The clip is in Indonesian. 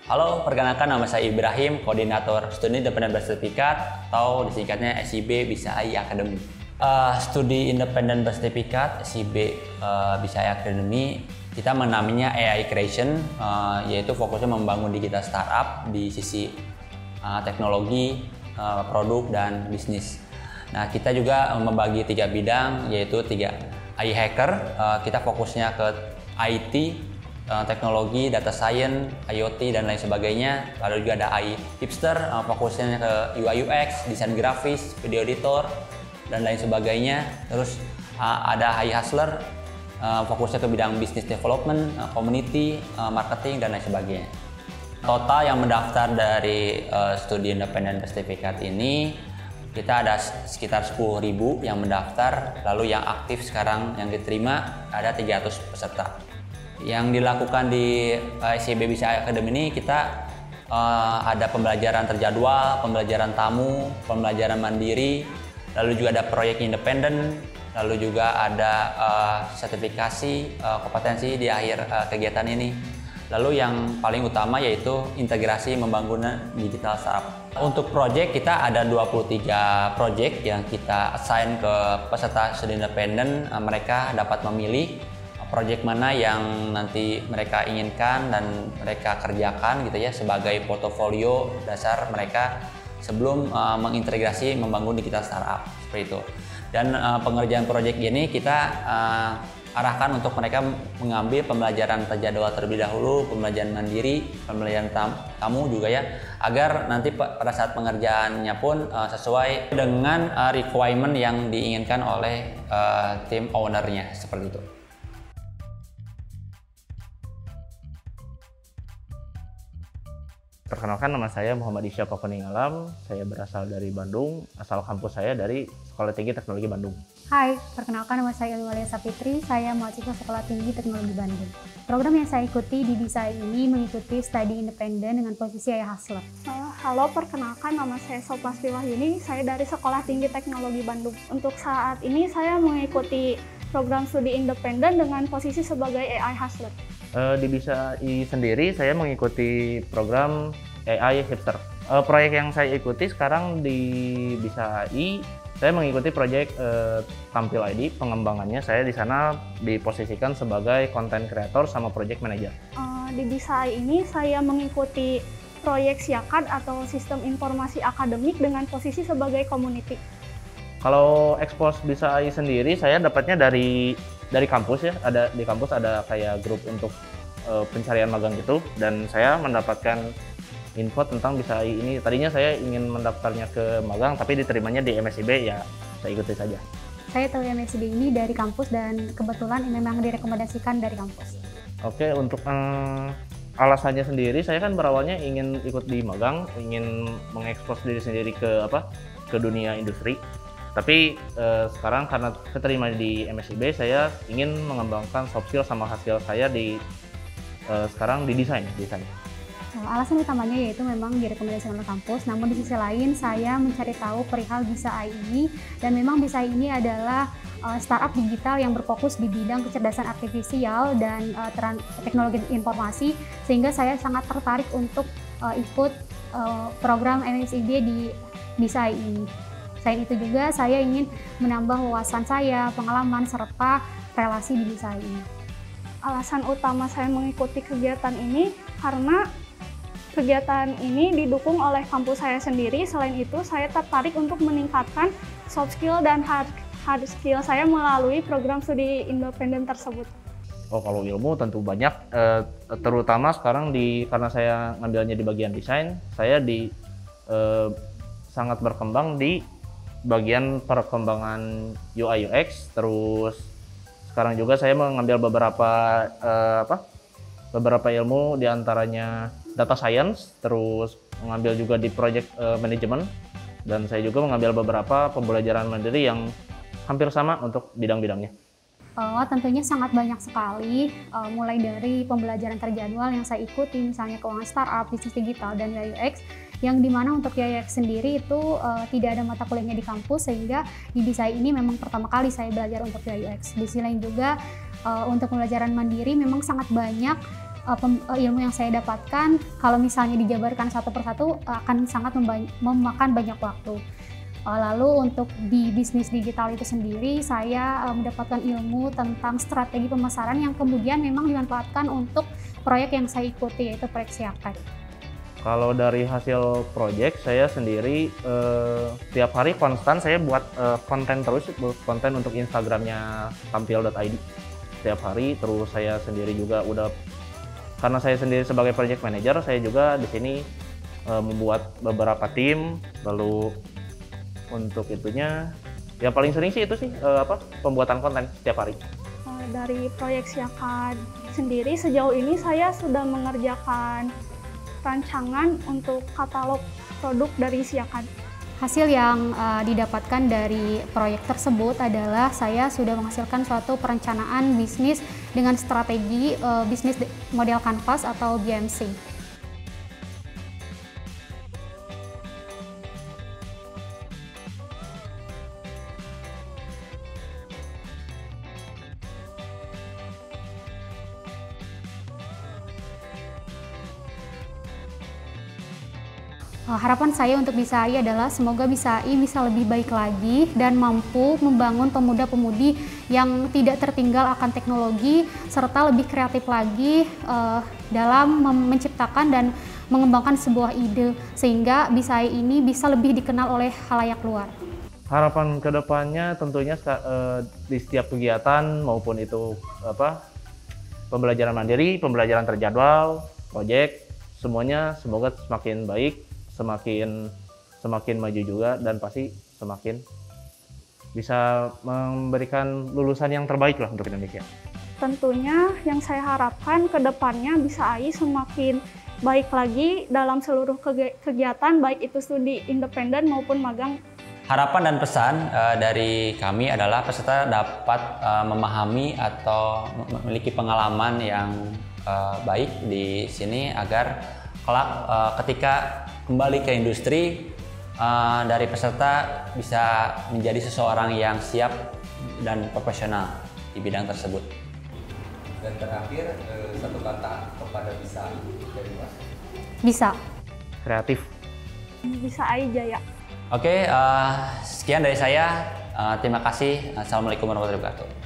Halo, perkenalkan nama saya Ibrahim, Koordinator Studi Independen Bersertifikat atau disingkatnya SIB BISA-AI Academy. Studi Independen Bersertifikat SIB BISA-AI Academy, kita menamainya AI Creation, yaitu fokusnya membangun digital startup di sisi teknologi, produk, dan bisnis. Nah, kita juga membagi 3 bidang, yaitu 3 AI Hacker, kita fokusnya ke IT, teknologi, data science, IoT, dan lain sebagainya. Lalu juga ada AI Hipster, fokusnya ke UI UX, desain grafis, video editor, dan lain sebagainya. Terus ada AI Hustler, fokusnya ke bidang business development, community, marketing, dan lain sebagainya. Total yang mendaftar dari studi independen bersertifikat ini, kita ada sekitar 10.000 yang mendaftar, lalu yang aktif sekarang yang diterima ada 300 peserta. Yang dilakukan di SIB BISA Academy ini kita ada pembelajaran terjadwal, pembelajaran tamu, pembelajaran mandiri, lalu juga ada proyek independen, lalu juga ada sertifikasi kompetensi di akhir kegiatan ini. Lalu yang paling utama yaitu integrasi membangun digital startup. Untuk proyek kita ada 23 proyek yang kita assign ke peserta studi independen. Mereka dapat memilih proyek mana yang nanti mereka inginkan dan mereka kerjakan gitu ya sebagai portofolio dasar mereka sebelum mengintegrasi membangun digital startup seperti itu. Dan pengerjaan proyek ini kita arahkan untuk mereka mengambil pembelajaran terjadwal terlebih dahulu, pembelajaran mandiri, pembelajaran tamu juga ya, agar nanti pada saat pengerjaannya pun sesuai dengan requirement yang diinginkan oleh tim ownernya seperti itu. Perkenalkan, nama saya Muhammad Isya Pakuning Alam. Saya berasal dari Bandung, asal kampus saya dari Sekolah Tinggi Teknologi Bandung. Hai, perkenalkan nama saya Ilwalia Sapitri, saya mahasiswa Sekolah Tinggi Teknologi Bandung. Program yang saya ikuti di BISA ini mengikuti studi independen dengan posisi AI Hustler. Halo, perkenalkan nama saya Soplasri Wahyuni, saya dari Sekolah Tinggi Teknologi Bandung. Untuk saat ini saya mengikuti program studi independen dengan posisi sebagai AI Hustler. Di BISA-AI sendiri saya mengikuti program AI Hipster. Proyek yang saya ikuti sekarang di BISA-AI, saya mengikuti proyek Tampil ID. Pengembangannya saya di sana diposisikan sebagai content creator sama project manager. Di BISA-AI ini saya mengikuti proyek SIAKAD atau Sistem Informasi Akademik dengan posisi sebagai community. Kalau expose BISA-AI sendiri saya dapatnya dari kampus ya, di kampus ada kayak grup untuk pencarian magang gitu, dan saya mendapatkan info tentang BISA-AI ini. Tadinya saya ingin mendaftarnya ke magang tapi diterimanya di MSIB, ya saya ikuti saja. Saya tahu MSIB ini dari kampus dan kebetulan memang direkomendasikan dari kampus. Oke, untuk alasannya sendiri saya kan berawalnya ingin ikut di magang, ingin mengekspos diri sendiri ke dunia industri. Tapi sekarang karena keterima di MSIB, saya ingin mengembangkan soft skill sama hard skill saya sekarang di desain. Alasan utamanya yaitu memang direkomendasikan oleh kampus, namun di sisi lain saya mencari tahu perihal BISA-AI ini, dan memang BISA-AI ini adalah startup digital yang berfokus di bidang kecerdasan artifisial dan teknologi informasi, sehingga saya sangat tertarik untuk ikut program MSIB di BISA-AI ini. Selain itu juga saya ingin menambah wawasan saya, pengalaman, serta relasi di BISA ini. Alasan utama saya mengikuti kegiatan ini karena kegiatan ini didukung oleh kampus saya sendiri. Selain itu, saya tertarik untuk meningkatkan soft skill dan hard skill saya melalui program studi independen tersebut. Oh, kalau ilmu tentu banyak, terutama sekarang karena saya ngambilnya di bagian desain, saya sangat berkembang di bagian perkembangan UI UX. Terus sekarang juga saya mengambil beberapa ilmu, diantaranya data science, terus mengambil juga di project management, dan saya juga mengambil beberapa pembelajaran mandiri yang hampir sama untuk bidang-bidangnya. Tentunya sangat banyak sekali, mulai dari pembelajaran terjadwal yang saya ikuti, misalnya keuangan startup, bisnis digital, dan UI UX, yang dimana untuk UI UX sendiri itu tidak ada mata kuliahnya di kampus, sehingga di BISA ini memang pertama kali saya belajar untuk UI UX. Di sisi lain juga untuk pembelajaran mandiri memang sangat banyak ilmu yang saya dapatkan kalau misalnya dijabarkan satu persatu akan sangat memakan banyak waktu. Lalu untuk di bisnis digital itu sendiri, saya mendapatkan ilmu tentang strategi pemasaran yang kemudian memang dimanfaatkan untuk proyek yang saya ikuti, yaitu proyek Siakat. Kalau dari hasil proyek, saya sendiri tiap hari konstan saya buat konten terus, konten untuk Instagramnya tampil.id setiap hari. Terus saya sendiri juga karena saya sendiri sebagai project manager, saya juga di sini membuat beberapa tim. Lalu untuk itunya, ya paling sering sih itu sih pembuatan konten setiap hari. Dari proyek Siakat sendiri, sejauh ini saya sudah mengerjakan rancangan untuk katalog produk dari Siakat. Hasil yang didapatkan dari proyek tersebut adalah saya sudah menghasilkan suatu perencanaan bisnis dengan strategi bisnis model kanvas atau BMC. Harapan saya untuk Bisa AI adalah semoga Bisa AI bisa lebih baik lagi dan mampu membangun pemuda-pemudi yang tidak tertinggal akan teknologi serta lebih kreatif lagi dalam menciptakan dan mengembangkan sebuah ide sehingga Bisa AI ini bisa lebih dikenal oleh khalayak luar. Harapan kedepannya tentunya di setiap kegiatan maupun itu pembelajaran mandiri, pembelajaran terjadwal, proyek, semuanya semoga semakin baik, semakin maju juga, dan pasti semakin bisa memberikan lulusan yang terbaik lah untuk Indonesia. Tentunya yang saya harapkan ke depannya Bisa AI semakin baik lagi dalam seluruh kegiatan, baik itu studi independen maupun magang. Harapan dan pesan dari kami adalah peserta dapat memahami atau memiliki pengalaman yang baik di sini agar kelak ketika kembali ke industri, dari peserta bisa menjadi seseorang yang siap dan profesional di bidang tersebut. Dan terakhir, satu kata kepada Bisa dari Mas. Bisa. Kreatif. Bisa AI Jaya. Oke, sekian dari saya. Terima kasih. Assalamualaikum warahmatullahi wabarakatuh.